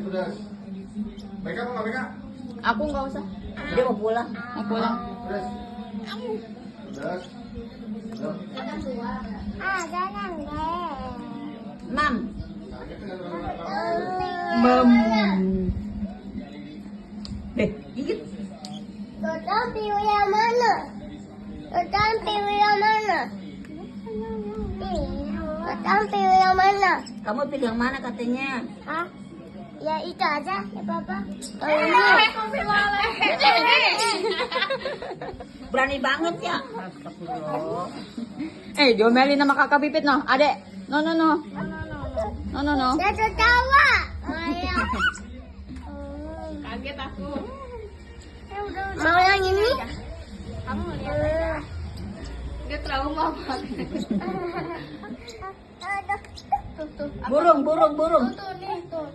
Udah. Beka mau nggak beka? Aku nggak usah. Dia mau pulang. Mau pulang. Udah. Udah. Jangan deh. Mam. Mem. Gigit. Tutan pilih yang mana? Tutan pilih yang mana? Tutan pilih yang mana? Kamu pilih yang mana katanya? Hah? Ya itu aja ya papa. Berani banget ya. Astagfirullah. Diomelin sama kakak Pipit no, adek. No. Saya tertawa. Kaget aku. Mau yang ini? Kamu lihat. Dia trauma banget. Tuh. Burung. Tuh nih, tuh.